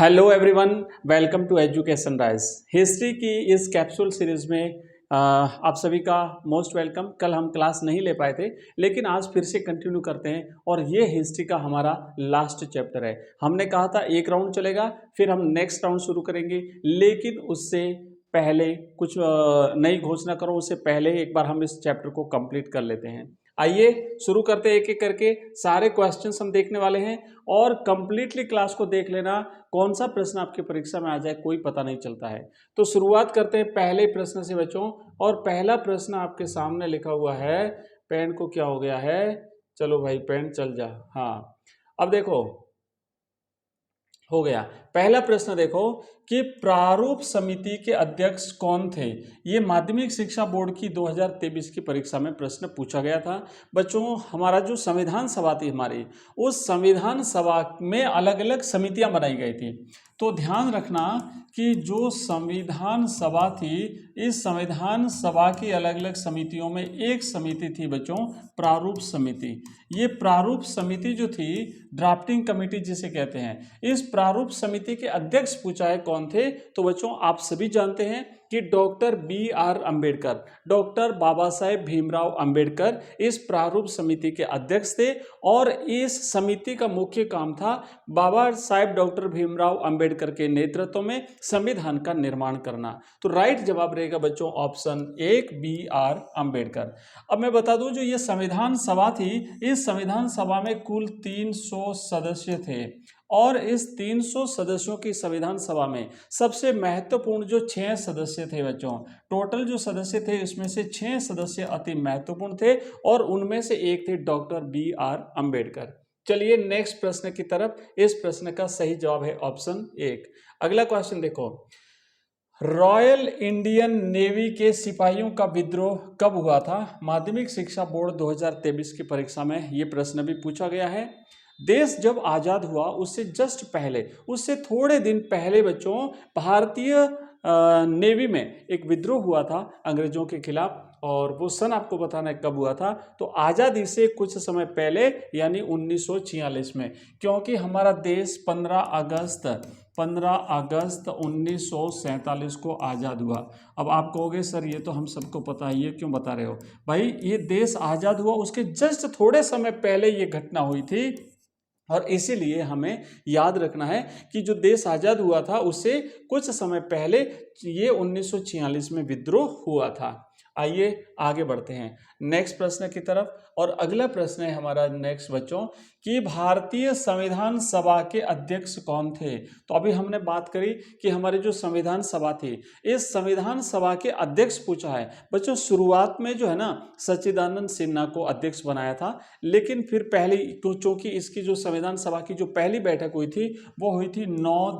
Hello everyone, welcome to education rise. History की इस capsule series में आप सभी का मोस्ट वेलकम। कल हम क्लास नहीं ले पाए थे, लेकिन आज फिर से कंटिन्यू करते हैं और ये हिस्ट्री का हमारा लास्ट चैप्टर है। हमने कहा था एक राउंड चलेगा, फिर हम नेक्स्ट राउंड शुरू करेंगे, लेकिन उससे पहले कुछ नई घोषणा करो, उससे पहले एक बार हम इस चैप्टर को कंप्लीट कर लेते हैं। आइए शुरू करते हैं, एक एक करके सारे क्वेश्चंस हम देखने वाले हैं और कंप्लीटली क्लास को देख लेना। कौन सा प्रश्न आपकी परीक्षा में आ जाए कोई पता नहीं चलता है। तो शुरुआत करते हैं पहले प्रश्न से बच्चों, और पहला प्रश्न आपके सामने लिखा हुआ है। पेन को क्या हो गया है? चलो भाई पेन चल जा। हाँ, अब देखो हो गया। पहला प्रश्न देखो कि प्रारूप समिति के अध्यक्ष कौन थे। ये माध्यमिक शिक्षा बोर्ड की 2023 की परीक्षा में प्रश्न पूछा गया था। बच्चों, हमारा जो संविधान सभा थी हमारी, उस संविधान सभा में अलग अलग समितियां बनाई गई थी। तो ध्यान रखना कि जो संविधान सभा थी, इस संविधान सभा की अलग अलग समितियों में एक समिति थी बच्चों, प्रारूप समिति। ये प्रारूप समिति जो थी, ड्राफ्टिंग कमेटी जिसे कहते हैं, इस प्रारूप समिति के अध्यक्ष पूछा है कौन थे। तो बच्चों आप सभी जानते हैं कि doctor B.R. Ambedkar, doctor Baba Saheb Bhimrao Ambedkar इस प्रारूप समिति के अध्यक्ष थे। और इस समिति का मुख्य काम था बाबा साहेब डॉक्टर भीमराव अम्बेडकर के नेतृत्व में संविधान का निर्माण करना। तो राइट जवाब रहेगा बच्चों ऑप्शन 1 B.R. अम्बेडकर। अब मैं बता दूं, जो ये संविधान सभा थी, इस संविधान सभा में कुल 300 सदस्य थे और इस 300 सदस्यों की संविधान सभा में सबसे महत्वपूर्ण जो 6 सदस्य थे बच्चों, टोटल जो सदस्य थे इसमें से 6 सदस्य अति महत्वपूर्ण थे और उनमें से एक थे डॉक्टर B.R. अम्बेडकर। चलिए नेक्स्ट प्रश्न की तरफ। इस प्रश्न का सही जवाब है ऑप्शन 1। अगला क्वेश्चन देखो, रॉयल इंडियन नेवी के सिपाहियों का विद्रोह कब हुआ था। माध्यमिक शिक्षा बोर्ड 2023 की परीक्षा में यह प्रश्न भी पूछा गया है। देश जब आज़ाद हुआ उससे जस्ट पहले, उससे थोड़े दिन पहले बच्चों, भारतीय नेवी में एक विद्रोह हुआ था अंग्रेजों के खिलाफ, और वो सन आपको बताना है कब हुआ था। तो आज़ादी से कुछ समय पहले यानी 1946 में, क्योंकि हमारा देश 15 अगस्त 1947 को आज़ाद हुआ। अब आप कहोगे सर ये तो हम सबको पता है, ये क्यों बता रहे हो भाई? ये देश आज़ाद हुआ उसके जस्ट थोड़े समय पहले ये घटना हुई थी, और इसीलिए हमें याद रखना है कि जो देश आज़ाद हुआ था उससे कुछ समय पहले ये 1946 में विद्रोह हुआ था। आइए आगे बढ़ते हैं नेक्स्ट प्रश्न की तरफ। और अगला प्रश्न है हमारा नेक्स्ट बच्चों कि भारतीय संविधान सभा के अध्यक्ष कौन थे। तो अभी हमने बात करी कि हमारी जो संविधान सभा थी, इस संविधान सभा के अध्यक्ष पूछा है बच्चों। शुरुआत में जो है ना, सच्चिदानंद सिन्हा को अध्यक्ष बनाया था, लेकिन फिर पहली चूंकि इसकी जो संविधान सभा की जो पहली बैठक हुई थी वो हुई थी 9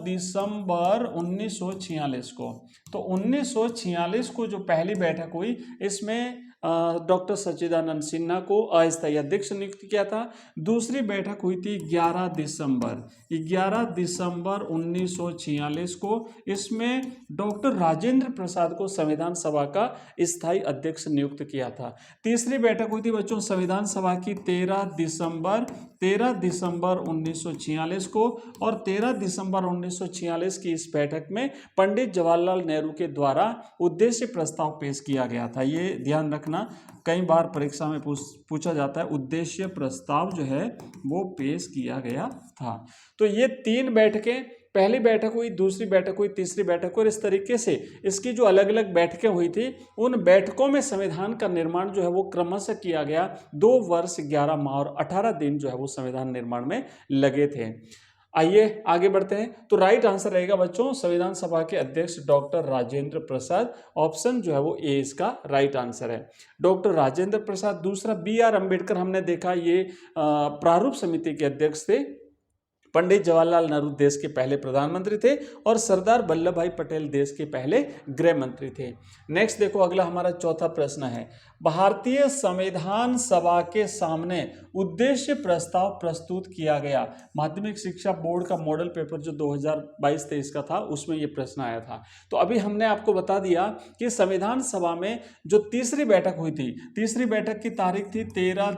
दिसंबर 1946 को। तो 1946 को जो पहली बैठक हुई, इसमें डॉक्टर सच्चिदानंद सिन्हा को अस्थायी अध्यक्ष नियुक्त किया था। दूसरी बैठक हुई थी 11 दिसंबर 1946 को। इसमें डॉक्टर राजेंद्र प्रसाद को संविधान सभा का स्थायी अध्यक्ष नियुक्त किया था। तीसरी बैठक हुई थी बच्चों संविधान सभा की 13 दिसंबर 1946 को, और 13 दिसंबर 1946 की इस बैठक में पंडित जवाहरलाल नेहरू के द्वारा उद्देश्य प्रस्ताव पेश किया गया था। ये ध्यान रखना, कई बार परीक्षा में पूछा जाता है, उद्देश्य प्रस्ताव जो है वो पेश किया गया था। तो ये 3 बैठकें, पहली बैठक हुई, दूसरी बैठक हुई, तीसरी बैठक हुई, और इस तरीके से इसकी जो अलग अलग बैठकें हुई थी, उन बैठकों में संविधान का निर्माण जो है वो क्रमशः किया गया। 2 वर्ष 11 माह और 18 दिन जो है वो संविधान निर्माण में लगे थे। आइए आगे बढ़ते हैं। तो राइट आंसर रहेगा बच्चों संविधान सभा के अध्यक्ष डॉक्टर राजेंद्र प्रसाद। ऑप्शन जो है वो ए इसका राइट आंसर है, डॉक्टर राजेंद्र प्रसाद। दूसरा B.R. अम्बेडकर, हमने देखा ये प्रारूप समिति के अध्यक्ष थे। पंडित जवाहरलाल नेहरू देश के पहले प्रधानमंत्री थे और सरदार वल्लभ भाई पटेल देश के पहले गृह मंत्री थे। नेक्स्ट देखो, अगला हमारा चौथा प्रश्न है, भारतीय संविधान सभा के सामने उद्देश्य प्रस्ताव प्रस्तुत किया गया। माध्यमिक शिक्षा बोर्ड का मॉडल पेपर जो 2022-23 का था, उसमें यह प्रश्न आया था। तो अभी हमने आपको बता दिया कि संविधान सभा में जो तीसरी बैठक हुई थी, तीसरी बैठक की तारीख थी 13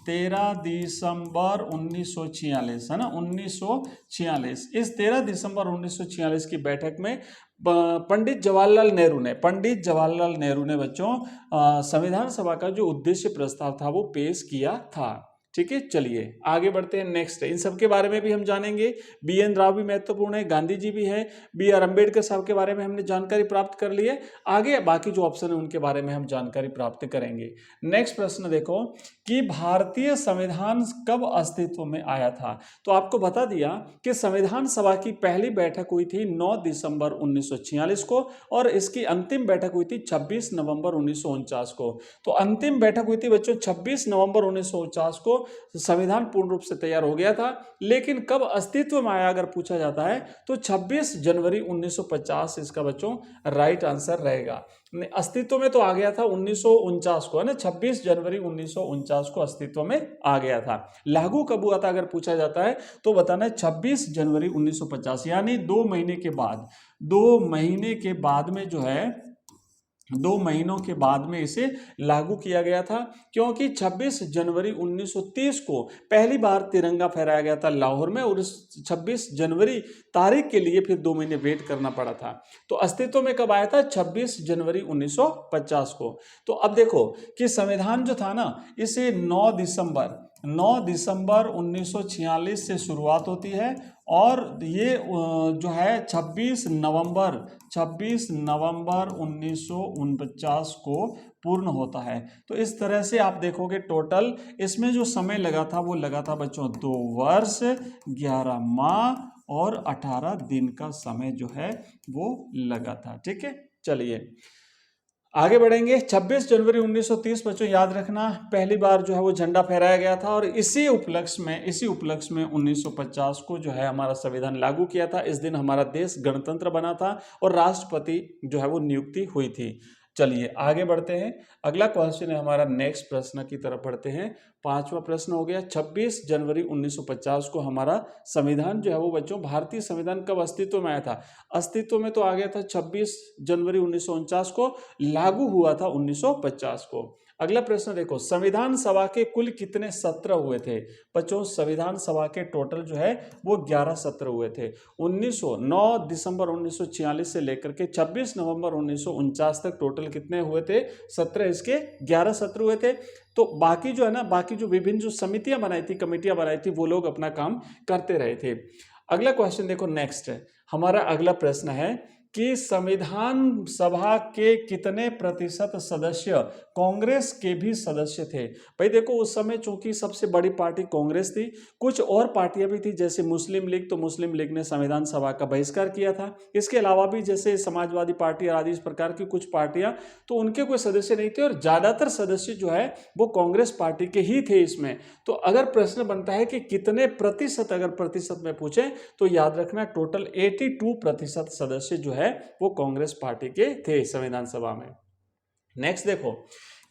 13 दिसंबर 1946, है ना, 1946। इस 13 दिसंबर 1946 की बैठक में पंडित जवाहरलाल नेहरू ने बच्चों संविधान सभा का जो उद्देश्य प्रस्ताव था वो पेश किया था। ठीक है, चलिए आगे बढ़ते हैं। नेक्स्ट, इन सब के बारे में भी हम जानेंगे। BN राव भी महत्वपूर्ण है, गांधी जी भी है, BR अम्बेडकर साहब के बारे में हमने जानकारी प्राप्त कर ली है। आगे बाकी जो ऑप्शन है उनके बारे में हम जानकारी प्राप्त करेंगे। नेक्स्ट प्रश्न देखो कि भारतीय संविधान कब अस्तित्व में आया था। तो आपको बता दिया कि संविधान सभा की पहली बैठक हुई थी 9 दिसंबर 1946 को और इसकी अंतिम बैठक हुई थी 26 नवंबर 1949 को। तो अंतिम बैठक हुई थी बच्चों 26 नवंबर 1949 को। संविधान पूर्ण रूप से तैयार हो गया था, लेकिन कब अस्तित्व में आया अगर पूछा जाता है तो 26 जनवरी 1950 इसका बच्चों राइट आंसर रहेगा। अस्तित्व में तो आ गया था 1949 को, है ना, 26 जनवरी 1949 को अस्तित्व में आ गया था। लागू कब हुआ था अगर पूछा जाता है तो बताना है 26 जनवरी 1950, यानी 2 महीने के बाद, 2 महीने के बाद में जो है 2 महीनों के बाद में इसे लागू किया गया था, क्योंकि 26 जनवरी 1930 को पहली बार तिरंगा फहराया गया था लाहौर में और इस 26 जनवरी तारीख के लिए फिर 2 महीने वेट करना पड़ा था। तो अस्तित्व में कब आया था? 26 जनवरी 1950 को। तो अब देखो कि संविधान जो था ना, इसे 9 दिसंबर 1946 से शुरुआत होती है और ये जो है 26 नवंबर 1949 को पूर्ण होता है। तो इस तरह से आप देखोगे टोटल इसमें जो समय लगा था वो लगा था बच्चों 2 वर्ष 11 माह और 18 दिन का समय जो है वो लगा था। ठीक है, चलिए आगे बढ़ेंगे। 26 जनवरी 1930 बच्चों याद रखना पहली बार जो है वो झंडा फहराया गया था और इसी उपलक्ष्य में 1950 को जो है हमारा संविधान लागू किया था। इस दिन हमारा देश गणतंत्र बना था और राष्ट्रपति जो है वो नियुक्ति हुई थी। चलिए आगे बढ़ते हैं। अगला क्वेश्चन है हमारा, नेक्स्ट प्रश्न की तरफ बढ़ते हैं। 5वां प्रश्न हो गया 26 जनवरी 1950 को हमारा संविधान जो है वो बच्चों, भारतीय संविधान कब अस्तित्व में आया था? अस्तित्व में तो आ गया था 26 जनवरी 1949 को, लागू हुआ था 1950 को। अगला प्रश्न देखो, संविधान सभा के कुल कितने सत्र हुए थे? बच्चों संविधान सभा के टोटल जो है वो 11 सत्र हुए थे। 9 दिसंबर 1946 से लेकर के 26 नवंबर 1949 तक टोटल कितने हुए थे? 17, इसके 11 सत्र हुए थे। तो बाकी जो है ना, बाकी जो विभिन्न जो समितियां बनाई थी, कमेटियां बनाई थी, वो लोग अपना काम करते रहे थे। अगला क्वेश्चन देखो, नेक्स्ट हमारा अगला प्रश्न है कि संविधान सभा के कितने प्रतिशत सदस्य कांग्रेस के भी सदस्य थे? भाई देखो उस समय चूंकि सबसे बड़ी पार्टी कांग्रेस थी, कुछ और पार्टियां भी थी जैसे मुस्लिम लीग, तो मुस्लिम लीग ने संविधान सभा का बहिष्कार किया था। इसके अलावा भी जैसे समाजवादी पार्टी आदि इस प्रकार की कुछ पार्टियां, तो उनके कोई सदस्य नहीं थे और ज्यादातर सदस्य जो है वो कांग्रेस पार्टी के ही थे इसमें। तो अगर प्रश्न बनता है कि कितने प्रतिशत, अगर प्रतिशत में पूछे तो याद रखना टोटल 82% सदस्य जो है वो कांग्रेस पार्टी के थे संविधान सभा में। नेक्स्ट देखो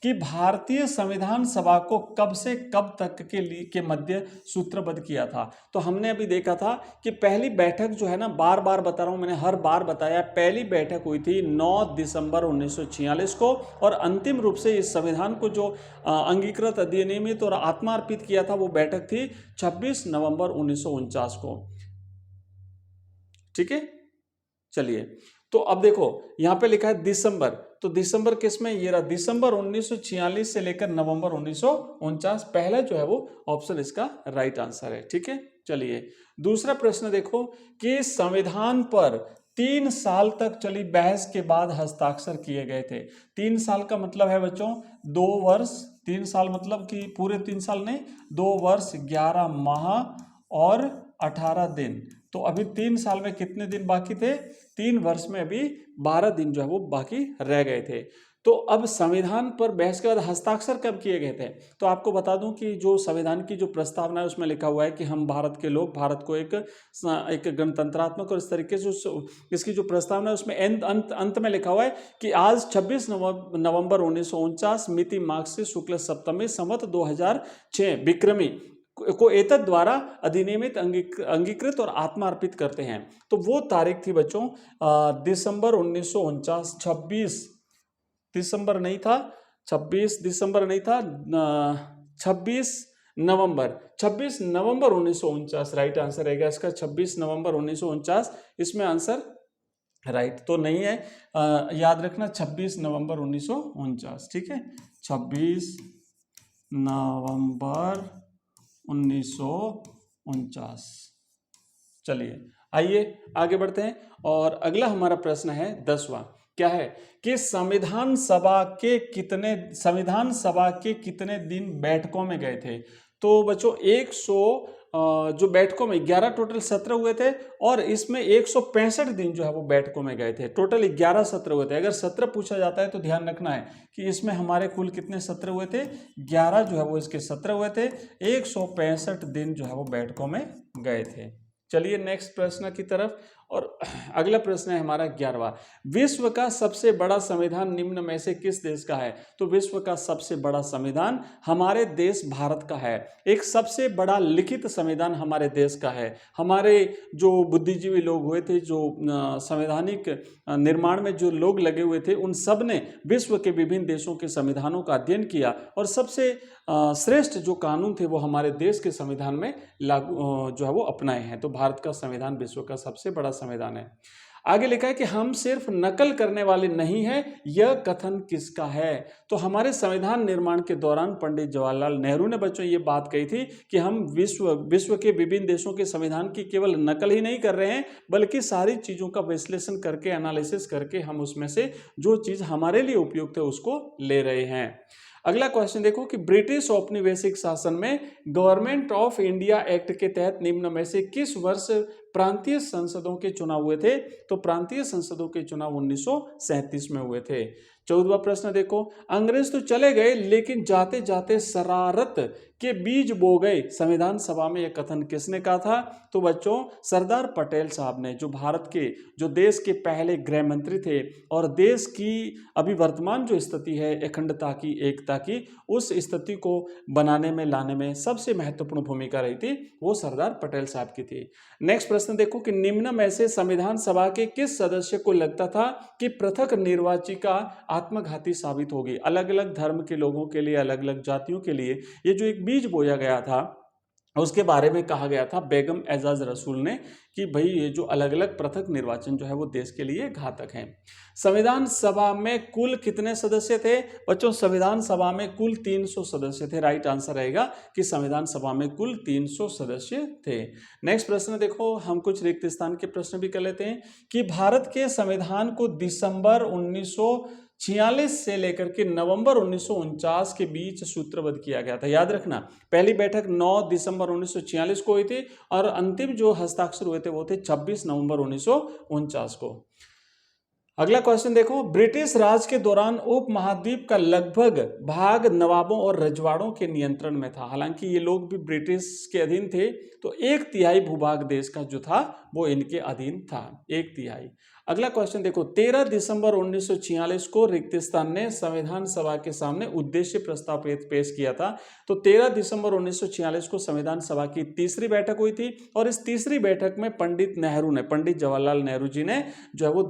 कि भारतीय संविधान सभा को कब से कब तक के मध्य सूत्रबद्ध किया था। तो हमने अभी देखा था कि पहली बैठक जो है ना, बार बार बता रहा हूं, मैंने हर बार बताया, पहली बैठक हुई थी 9 दिसंबर 1946 को और अंतिम रूप से इस संविधान को जो अंगीकृत, अधिनियमित और आत्मार्पित किया था वो बैठक थी 26 नवंबर 1949 को। ठीक है, चलिए तो अब देखो यहां पे लिखा है दिसंबर, तो दिसंबर किस में? ये रहा दिसंबर 1946 से लेकर नवंबर 1949, पहला जो है वो ऑप्शन इसका राइट आंसर है। ठीक है, चलिए दूसरा प्रश्न देखो कि संविधान पर 3 साल तक चली बहस के बाद हस्ताक्षर किए गए थे। 3 साल का मतलब है बच्चों 2 वर्ष, 3 साल मतलब कि पूरे 3 साल नहीं, 2 वर्ष 11 माह और 18 दिन। तो अभी 3 साल में कितने दिन बाकी थे? 3 वर्ष में अभी 12 दिन जो है वो बाकी रह गए थे। तो अब संविधान पर बहस के बाद हस्ताक्षर कब किए गए थे? तो आपको बता दूं कि जो संविधान की जो प्रस्तावना है उसमें लिखा हुआ है कि हम भारत के लोग भारत को एक गणतंत्रात्मक, और इस तरीके से इसकी जो प्रस्तावना है उसमें अंत में लिखा हुआ है कि आज 26 नवंबर 1949 मिति मार्क्सिस शुक्ल सप्तमी संवत 2006 विक्रमी को एतद द्वारा अधिनियमित, अंगीकृत और आत्मार्पित करते हैं। तो वो तारीख थी बच्चों दिसंबर 1949, 26 दिसंबर नहीं था, 26 दिसंबर नहीं था, 26 नवंबर, 26 नवंबर 1949 राइट आंसर रहेगा इसका, 26 नवंबर 1949 इसमें आंसर राइट तो नहीं है। याद रखना 26 नवंबर 1949, ठीक है, 26 नवंबर 1949। चलिए आइए आगे बढ़ते हैं और अगला हमारा प्रश्न है 10वां। क्या है कि संविधान सभा के कितने दिन बैठकों में गए थे। तो बच्चों 100 जो बैठकों में 11 टोटल सत्र हुए थे और इसमें 165 दिन जो है वो बैठकों में गए थे। टोटल 11 सत्र हुए थे। अगर सत्र पूछा जाता है तो ध्यान रखना है कि इसमें हमारे कुल कितने सत्र हुए थे, 11 जो है वो इसके सत्र हुए थे, 165 दिन जो है वो बैठकों में गए थे। चलिए नेक्स्ट प्रश्न की तरफ, और अगला प्रश्न है हमारा 11वां। विश्व का सबसे बड़ा संविधान निम्न में से किस देश का है। तो विश्व का सबसे बड़ा संविधान हमारे देश भारत का है। एक सबसे बड़ा लिखित संविधान हमारे देश का है। हमारे जो बुद्धिजीवी लोग हुए थे, जो संवैधानिक निर्माण में जो लोग लगे हुए थे, उन सब ने विश्व के विभिन्न देशों के संविधानों का अध्ययन किया और सबसे श्रेष्ठ जो कानून थे वो हमारे देश के संविधान में लागू जो है वो अपनाए हैं। तो भारत का संविधान विश्व का सबसे बड़ा संविधान है। आगे लिखा है कि हम सिर्फ नकल करने वाले नहीं हैं, यह कथन किसका है। तो हमारे संविधान निर्माण के दौरान पंडित जवाहरलाल नेहरू ने बच्चों ये बात कही थी कि हम विश्व के विभिन्न देशों के संविधान की केवल नकल ही नहीं कर रहे हैं, बल्कि सारी चीज़ों का विश्लेषण करके, एनालिसिस करके हम उसमें से जो चीज़ हमारे लिए उपयुक्त है उसको ले रहे हैं। अगला क्वेश्चन देखो कि ब्रिटिश औपनिवेशिक शासन में गवर्नमेंट ऑफ इंडिया एक्ट के तहत निम्न में से किस वर्ष प्रांतीय संसदों के चुनाव हुए थे। तो प्रांतीय संसदों के चुनाव 1937 में हुए थे। 14वां प्रश्न देखो, अंग्रेज तो चले गए लेकिन जाते जाते शरारत के बीज बो गए, संविधान सभा में यह कथन किसने कहा था। तो बच्चों सरदार पटेल साहब ने, जो भारत के, जो देश के पहले गृह मंत्री थे और देश की अभी वर्तमान जो स्थिति है अखंडता की, एकता की, उस स्थिति को बनाने में, लाने में सबसे महत्वपूर्ण भूमिका रही थी, वो सरदार पटेल साहब की थी। नेक्स्ट प्रश्न देखो कि निम्न में से संविधान सभा के किस सदस्य को लगता था कि पृथक निर्वाचिका आत्मघाती साबित होगी। अलग अलग धर्म के लोगों के लिए, अलग अलग जातियों के लिए ये जो एक बीज बोया गया था उसके बारे में कहा गया था बेगम एजाज रसूल ने कि भाई ये जो अलग अलग पृथक निर्वाचन जो है वो देश के लिए घातक हैं। संविधान सभा में कुल कितने सदस्य थे। बच्चों संविधान सभा में कुल 300 सदस्य थे। राइट आंसर रहेगा कि संविधान सभा में कुल 300 सदस्य थे। नेक्स्ट प्रश्न देखो, हम कुछ रिक्त स्थान के प्रश्न भी कर लेते हैं कि भारत के संविधान को दिसंबर 1946 से लेकर के नवंबर 1949 के बीच सूत्रबद्ध किया गया था। याद रखना पहली बैठक 9 दिसंबर 1946 को हुई थी और अंतिम जो हस्ताक्षर हुए थे वो थे 26 नवंबर 1949 को। अगला क्वेश्चन देखो, ब्रिटिश राज के दौरान उपमहाद्वीप का लगभग भाग नवाबों और रजवाड़ों के नियंत्रण में था। हालांकि ये लोग भी ब्रिटिश के अधीन थे, तो 1/3 भूभाग देश का जो था वो इनके अधीन था, 1/3। अगला क्वेश्चन देखो, 13 दिसंबर 1946 को रिक्तिस्तान ने संविधान सभा के सामने उद्देश्य प्रस्ताव पेश किया था। तो 13 दिसंबर 1946 को संविधान सभा की तीसरी बैठक हुई थी और इस तीसरी बैठक में पंडित जवाहरलाल नेहरू जी ने जो है वो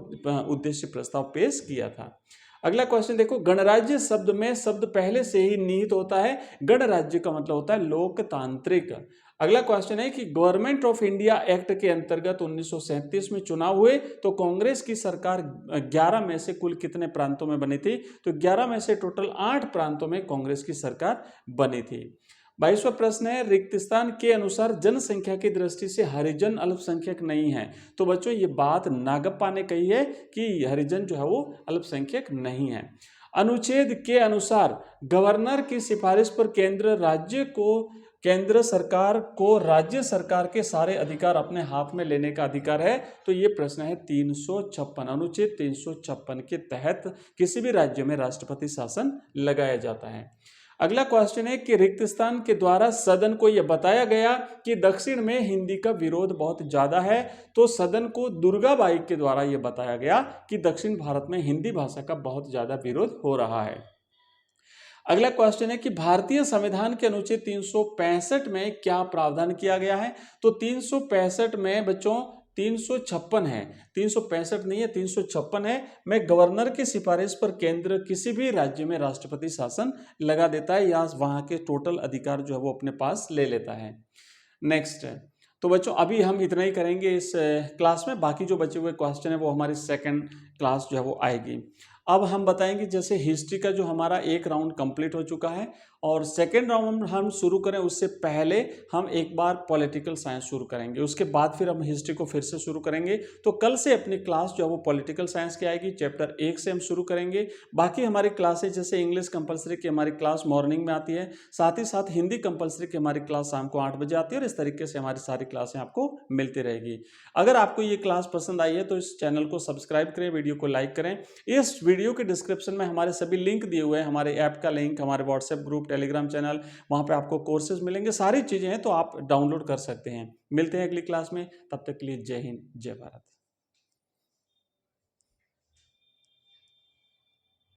उद्देश्य प्रस्ताव पेश किया था। अगला क्वेश्चन देखो, गणराज्य शब्द में शब्द पहले से ही निहित होता है। गणराज्य का मतलब होता है लोकतांत्रिक। अगला क्वेश्चन है कि गवर्नमेंट ऑफ इंडिया एक्ट के अंतर्गत 1937 में चुनाव हुए तो कांग्रेस की सरकार 11 में से कुल कितने प्रांतों में बनी थी। तो 11 में से टोटल 8 प्रांतों में कांग्रेस की सरकार बनी थी। 22वां प्रश्न है, रिक्तिस्तान के अनुसार जनसंख्या की दृष्टि से हरिजन अल्पसंख्यक नहीं है। तो बच्चों ये बात नागप्पा ने कही है कि हरिजन जो है वो अल्पसंख्यक नहीं है। अनुच्छेद के अनुसार गवर्नर की सिफारिश पर केंद्र सरकार को राज्य सरकार के सारे अधिकार अपने हाथ में लेने का अधिकार है। तो ये प्रश्न है 356, अनुच्छेद 356 के तहत किसी भी राज्य में राष्ट्रपति शासन लगाया जाता है। अगला क्वेश्चन है कि रिक्तिस्तान के द्वारा सदन को यह बताया गया कि दक्षिण में हिंदी का विरोध बहुत ज्यादा है। तो सदन को दुर्गाबाई के द्वारा यह बताया गया कि दक्षिण भारत में हिंदी भाषा का बहुत ज्यादा विरोध हो रहा है। अगला क्वेश्चन है कि भारतीय संविधान के अनुच्छेद 365 में क्या प्रावधान किया गया है। तो 365 में बच्चों 356 है, 365 नहीं है, 356 है। मैं गवर्नर की सिफारिश पर केंद्र किसी भी राज्य में राष्ट्रपति शासन लगा देता है या वहाँ के टोटल अधिकार जो है वो अपने पास ले लेता है। नेक्स्ट है, तो बच्चों अभी हम इतना ही करेंगे इस क्लास में, बाकी जो बचे हुए क्वेश्चन है वो हमारी सेकंड क्लास जो है वो आएगी। अब हम बताएंगे जैसे हिस्ट्री का जो हमारा एक राउंड कंप्लीट हो चुका है और सेकेंड राउंड हम शुरू करें उससे पहले हम एक बार पॉलिटिकल साइंस शुरू करेंगे, उसके बाद फिर हम हिस्ट्री को फिर से शुरू करेंगे। तो कल से अपनी क्लास जो है वो पॉलिटिकल साइंस की आएगी, चैप्टर 1 से हम शुरू करेंगे। बाकी हमारी क्लासेज जैसे इंग्लिश कंपलसरी की हमारी क्लास मॉर्निंग में आती है, साथ ही साथ हिंदी कंपलसरी की हमारी क्लास शाम को 8 बजे आती है और इस तरीके से हमारी सारी क्लासें आपको मिलती रहेगी। अगर आपको ये क्लास पसंद आई है तो इस चैनल को सब्सक्राइब करें, वीडियो को लाइक करें। इस वीडियो के डिस्क्रिप्शन में हमारे सभी लिंक दिए हुए हैं, हमारे ऐप का लिंक, हमारे व्हाट्सएप ग्रुप, टेलीग्राम चैनल, वहाँ पे आपको कोर्सेज मिलेंगे, सारी चीज़ें हैं तो आप डाउनलोड कर सकते हैं। मिलते हैं अगली क्लास में, तब तक के लिए जय हिंद, जय भारत।